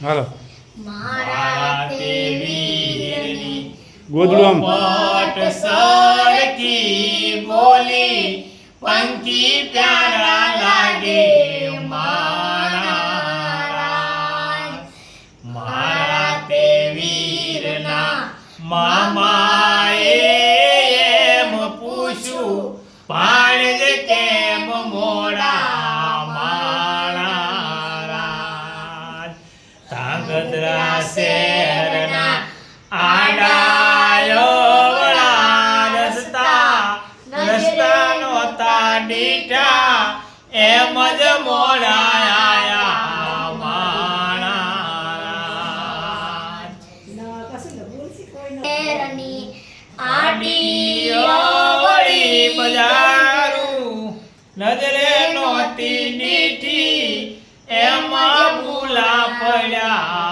હાલો મારા તે વીરની ગોદડું આમ પોપટ સરખી બોલી પંખી પ્યારા લાગે મારા તે વીરના મામાએ એમ પૂછ્યું ભાણેજ કેમ મોડા મારા ધાંગધ્રા શહેરના આડાયો રસ્તા નોતા દીઠા એમ જ મોડા આયા માણા આડી બજારું નજરે નોતી દીઠી એમાં ભૂલા પડ્યા